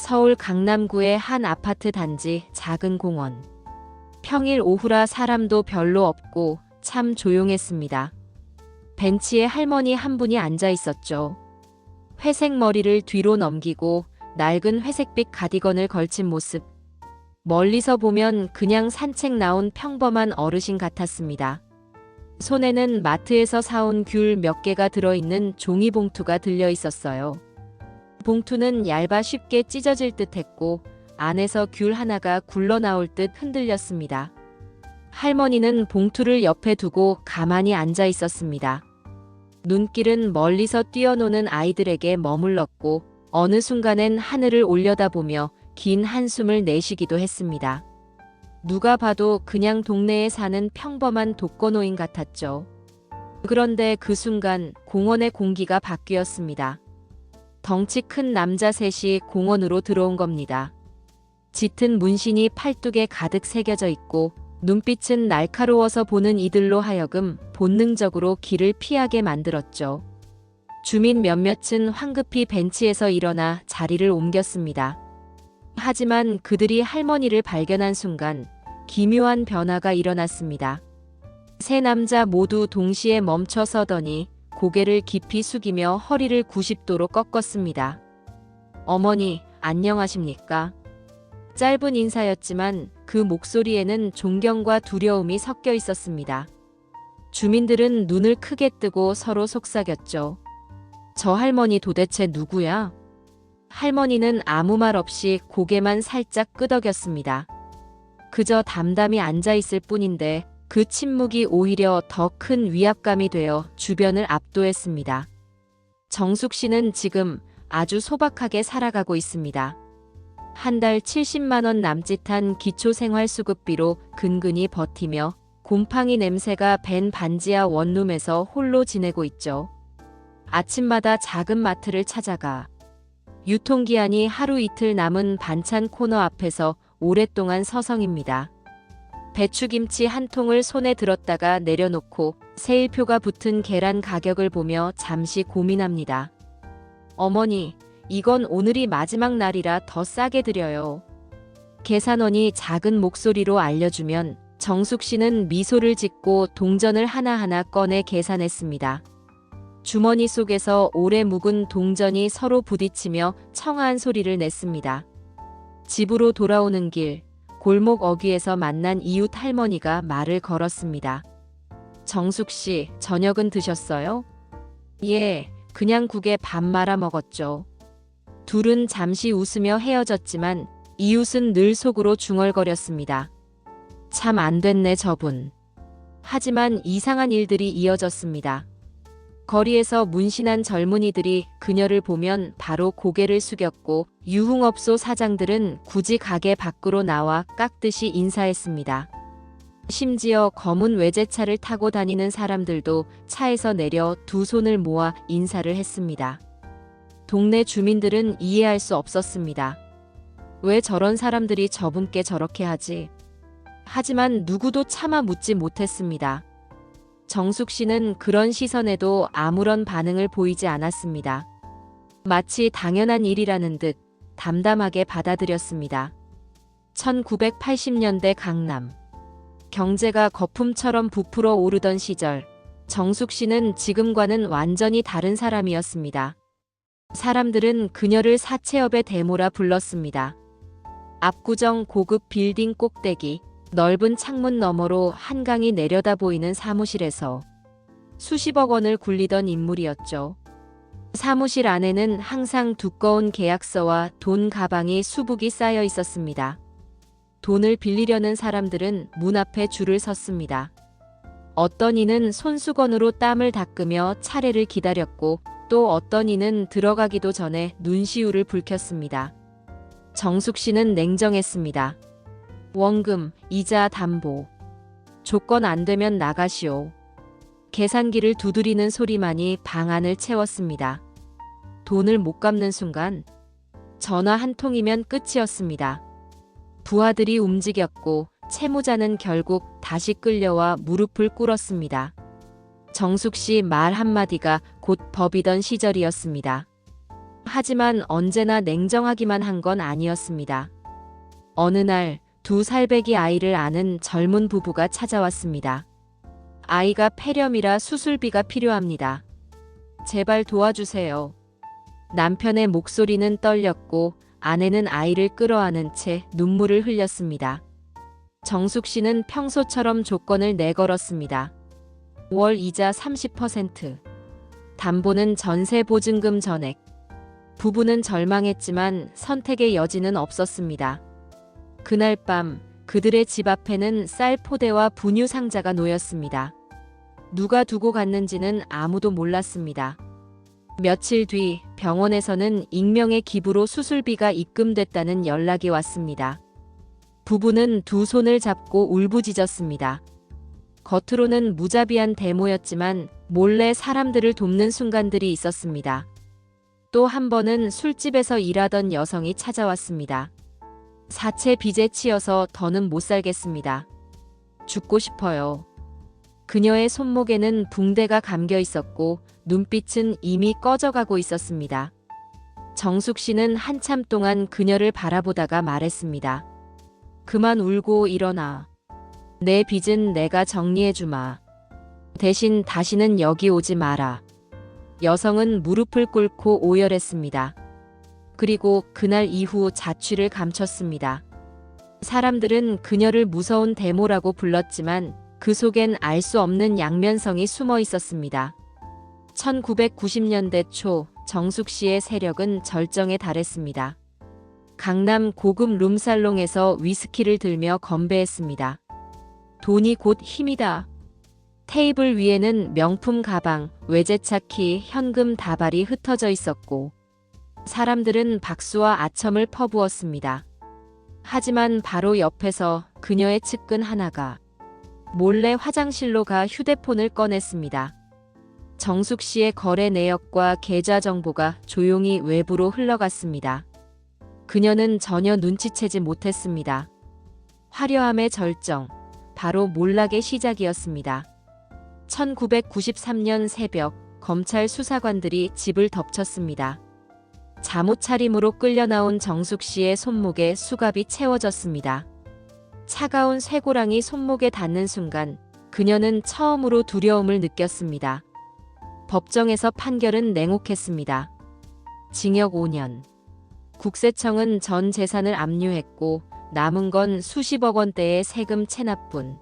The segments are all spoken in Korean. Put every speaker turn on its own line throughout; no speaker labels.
서울 강남구의 한 아파트 단지 작은 공원. 평일 오후라 사람도 별로 없고 참 조용했습니다. 벤치에 할머니 한 분이 앉아 있었죠. 회색 머리를 뒤로 넘기고 낡은 회색빛 가디건을 걸친 모습. 멀리서 보면 그냥 산책 나온 평범한 어르신 같았습니다. 손에는 마트에서 사온 귤 몇 개가 들어있는 종이봉투가 들려 있었어요. 봉투는 얇아 쉽게 찢어질 듯 했고 안에서 귤 하나가 굴러나올 듯 흔들렸습니다. 할머니는 봉투를 옆에 두고 가만히 앉아 있었습니다. 눈길은 멀리서 뛰어노는 아이들에게 머물렀고 어느 순간엔 하늘을 올려다보며 긴 한숨을 내쉬기도 했습니다. 누가 봐도 그냥 동네에 사는 평범한 독거노인 같았죠. 그런데 그 순간 공원의 공기가 바뀌었습니다. 덩치 큰 남자 셋이 공원으로 들어온 겁니다. 짙은 문신이 팔뚝에 가득 새겨져 있고 눈빛은 날카로워서 보는 이들로 하여금 본능적으로 길을 피하게 만들었죠. 주민 몇몇은 황급히 벤치에서 일어나 자리를 옮겼습니다. 하지만 그들이 할머니를 발견한 순간 기묘한 변화가 일어났습니다. 세 남자 모두 동시에 멈춰 서더니 고개를 깊이 숙이며 허리를 90도로 꺾었습니다. 어머니, 안녕하십니까? 짧은 인사였지만 그 목소리에는 존경과 두려움이 섞여 있었습니다. 주민들은 눈을 크게 뜨고 서로 속삭였죠. 저 할머니 도대체 누구야? 할머니는 아무 말 없이 고개만 살짝 끄덕였습니다. 그저 담담히 앉아 있을 뿐인데 그 침묵이 오히려 더 큰 위압감이 되어 주변을 압도했습니다. 정숙 씨는 지금 아주 소박하게 살아가고 있습니다. 한 달 70만 원 남짓한 기초생활수급비로 근근히 버티며 곰팡이 냄새가 밴 반지하 원룸에서 홀로 지내고 있죠. 아침마다 작은 마트를 찾아가 유통기한이 하루 이틀 남은 반찬 코너 앞에서 오랫동안 서성입니다. 배추김치 한 통을 손에 들었다가 내려놓고 세일표가 붙은 계란 가격을 보며 잠시 고민합니다. 어머니, 이건 오늘이 마지막 날이라 더 싸게 드려요. 계산원이 작은 목소리로 알려주면 정숙 씨는 미소를 짓고 동전을 하나하나 꺼내 계산했습니다. 주머니 속에서 오래 묵은 동전이 서로 부딪히며 청아한 소리를 냈습니다. 집으로 돌아오는 길, 골목 어귀에서 만난 이웃 할머니가 말을 걸었습니다. 정숙 씨, 저녁은 드셨어요? 예, 그냥 국에 밥 말아 먹었죠. 둘은 잠시 웃으며 헤어졌지만 이웃은 늘 속으로 중얼거렸습니다. 참 안 됐네 저분. 하지만 이상한 일들이 이어졌습니다. 거리에서 문신한 젊은이들이 그녀를 보면 바로 고개를 숙였고 유흥업소 사장들은 굳이 가게 밖으로 나와 깍듯이 인사했습니다. 심지어 검은 외제차를 타고 다니는 사람들도 차에서 내려 두 손을 모아 인사를 했습니다. 동네 주민들은 이해할 수 없었습니다. 왜 저런 사람들이 저분께 저렇게 하지? 하지만 누구도 차마 묻지 못했습니다. 정숙 씨는 그런 시선에도 아무런 반응을 보이지 않았습니다. 마치 당연한 일이라는 듯 담담하게 받아들였습니다. 1980년대 강남. 경제가 거품처럼 부풀어 오르던 시절, 정숙 씨는 지금과는 완전히 다른 사람이었습니다. 사람들은 그녀를 사채업의 대모라 불렀습니다. 압구정 고급 빌딩 꼭대기, 넓은 창문 너머로 한강이 내려다 보이는 사무실에서 수십억 원을 굴리던 인물이었죠. 사무실 안에는 항상 두꺼운 계약서와 돈 가방이 수북이 쌓여 있었습니다. 돈을 빌리려는 사람들은 문 앞에 줄을 섰습니다. 어떤 이는 손수건으로 땀을 닦으며 차례를 기다렸고 또 어떤 이는 들어가기도 전에 눈시울을 붉혔습니다. 정숙 씨는 냉정했습니다. 원금, 이자, 담보. 조건 안 되면 나가시오. 계산기를 두드리는 소리만이 방 안을 채웠습니다. 돈을 못 갚는 순간 전화 한 통이면 끝이었습니다. 부하들이 움직였고 채무자는 결국 다시 끌려와 무릎을 꿇었습니다. 정숙 씨 말 한마디가 곧 법이던 시절이었습니다. 하지만 언제나 냉정하기만 한 건 아니었습니다. 어느 날 2살배기 아이를 아는 젊은 부부가 찾아왔습니다. 아이가 폐렴이라 수술비가 필요합니다. 제발 도와주세요. 남편의 목소리는 떨렸고 아내는 아이를 끌어안은 채 눈물을 흘렸습니다. 정숙 씨는 평소처럼 조건을 내걸었습니다. 월 이자 30%, 담보는 전세 보증금 전액. 부부는 절망했지만 선택의 여지는 없었습니다. 그날 밤 그들의 집 앞에는 쌀 포대와 분유 상자가 놓였습니다. 누가 두고 갔는지는 아무도 몰랐습니다. 며칠 뒤 병원에서는 익명의 기부로 수술비가 입금됐다는 연락이 왔습니다. 부부는 두 손을 잡고 울부짖었습니다. 겉으로는 무자비한 데모였지만 몰래 사람들을 돕는 순간들이 있었습니다. 또 한 번은 술집에서 일하던 여성이 찾아왔습니다. 사채 빚에 치여서 더는 못 살겠습니다. 죽고 싶어요. 그녀의 손목에는 붕대가 감겨 있었고 눈빛은 이미 꺼져가고 있었습니다. 정숙 씨는 한참 동안 그녀를 바라보다가 말했습니다. 그만 울고 일어나. 내 빚은 내가 정리해주마. 대신 다시는 여기 오지 마라. 여성은 무릎을 꿇고 오열했습니다. 그리고 그날 이후 자취를 감췄습니다. 사람들은 그녀를 무서운 데모라고 불렀지만 그 속엔 알 수 없는 양면성이 숨어 있었습니다. 1990년대 초 정숙 씨의 세력은 절정에 달했습니다. 강남 고급 룸살롱에서 위스키를 들며 건배했습니다. 돈이 곧 힘이다. 테이블 위에는 명품 가방, 외제차 키, 현금 다발이 흩어져 있었고 사람들은 박수와 아첨을 퍼부었습니다. 하지만 바로 옆에서 그녀의 측근 하나가 몰래 화장실로 가 휴대폰을 꺼냈습니다. 정숙 씨의 거래 내역과 계좌 정보가 조용히 외부로 흘러갔습니다. 그녀는 전혀 눈치채지 못했습니다. 화려함의 절정, 바로 몰락의 시작이었습니다. 1993년 새벽, 검찰 수사관들이 집을 덮쳤습니다. 잠옷 차림으로 끌려 나온 정숙 씨의 손목에 수갑이 채워졌습니다. 차가운 쇠고랑이 손목에 닿는 순간 그녀는 처음으로 두려움을 느꼈습니다. 법정에서 판결은 냉혹했습니다. 징역 5년. 국세청은 전 재산을 압류했고 남은 건 수십억 원대의 세금 체납뿐.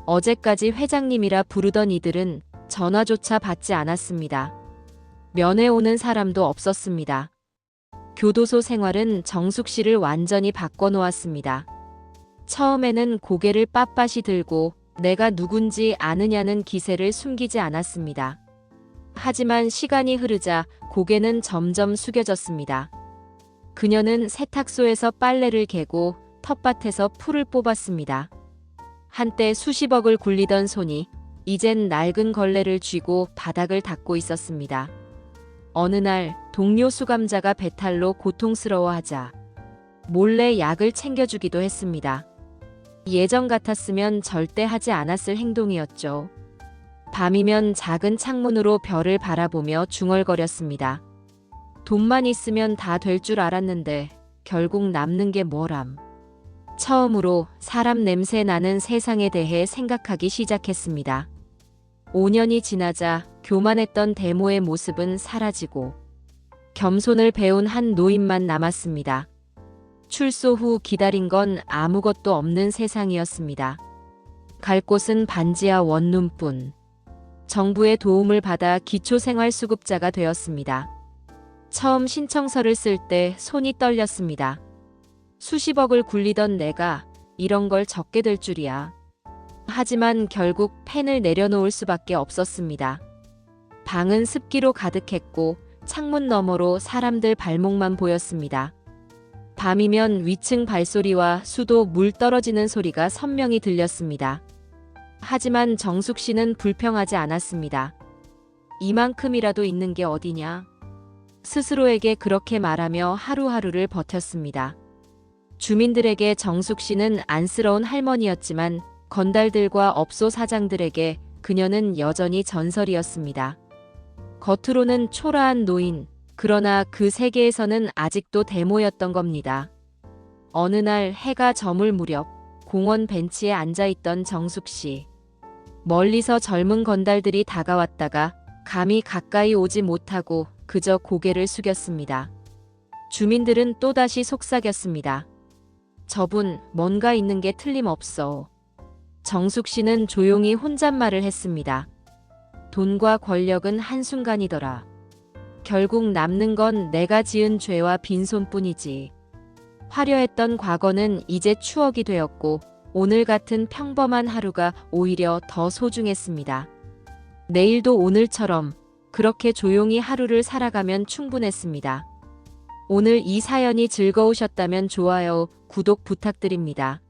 어제까지 회장님이라 부르던 이들은 전화조차 받지 않았습니다. 면회 오는 사람도 없었습니다. 교도소 생활은 정숙 씨를 완전히 바꿔놓았습니다. 처음에는 고개를 빳빳이 들고 내가 누군지 아느냐는 기세를 숨기지 않았습니다. 하지만 시간이 흐르자 고개는 점점 숙여졌습니다. 그녀는 세탁소에서 빨래를 개고 텃밭에서 풀을 뽑았습니다. 한때 수십억을 굴리던 손이 이젠 낡은 걸레를 쥐고 바닥을 닦고 있었습니다. 어느 날 동료 수감자가 배탈로 고통스러워하자 몰래 약을 챙겨주기도 했습니다. 예전 같았으면 절대 하지 않았을 행동이었죠. 밤이면 작은 창문으로 별을 바라보며 중얼거렸습니다. 돈만 있으면 다 될 줄 알았는데 결국 남는 게 뭐람. 처음으로 사람 냄새 나는 세상에 대해 생각하기 시작했습니다. 5년이 지나자 교만했던 데모의 모습은 사라지고 겸손을 배운 한 노인만 남았습니다. 출소 후 기다린 건 아무것도 없는 세상이었습니다. 갈 곳은 반지하 원룸뿐. 정부의 도움을 받아 기초생활수급자가 되었습니다. 처음 신청서를 쓸 때 손이 떨렸습니다. 수십억을 굴리던 내가 이런 걸 적게 될 줄이야. 하지만 결국 펜을 내려놓을 수밖에 없었습니다. 방은 습기로 가득했고 창문 너머로 사람들 발목만 보였습니다. 밤이면 위층 발소리와 수도 물 떨어지는 소리가 선명히 들렸습니다. 하지만 정숙 씨는 불평하지 않았습니다. 이만큼이라도 있는 게 어디냐? 스스로에게 그렇게 말하며 하루하루를 버텼습니다. 주민들에게 정숙 씨는 안쓰러운 할머니였지만 건달들과 업소 사장들에게 그녀는 여전히 전설이었습니다. 겉으로는 초라한 노인, 그러나 그 세계에서는 아직도 데모였던 겁니다. 어느 날 해가 저물 무렵 공원 벤치에 앉아있던 정숙 씨. 멀리서 젊은 건달들이 다가왔다가 감히 가까이 오지 못하고 그저 고개를 숙였습니다. 주민들은 또다시 속삭였습니다. 저분 뭔가 있는 게 틀림없어. 정숙 씨는 조용히 혼잣말을 했습니다. 돈과 권력은 한순간이더라. 결국 남는 건 내가 지은 죄와 빈손뿐이지. 화려했던 과거는 이제 추억이 되었고 오늘 같은 평범한 하루가 오히려 더 소중했습니다. 내일도 오늘처럼 그렇게 조용히 하루를 살아가면 충분했습니다. 오늘 이 사연이 즐거우셨다면 좋아요, 구독 부탁드립니다.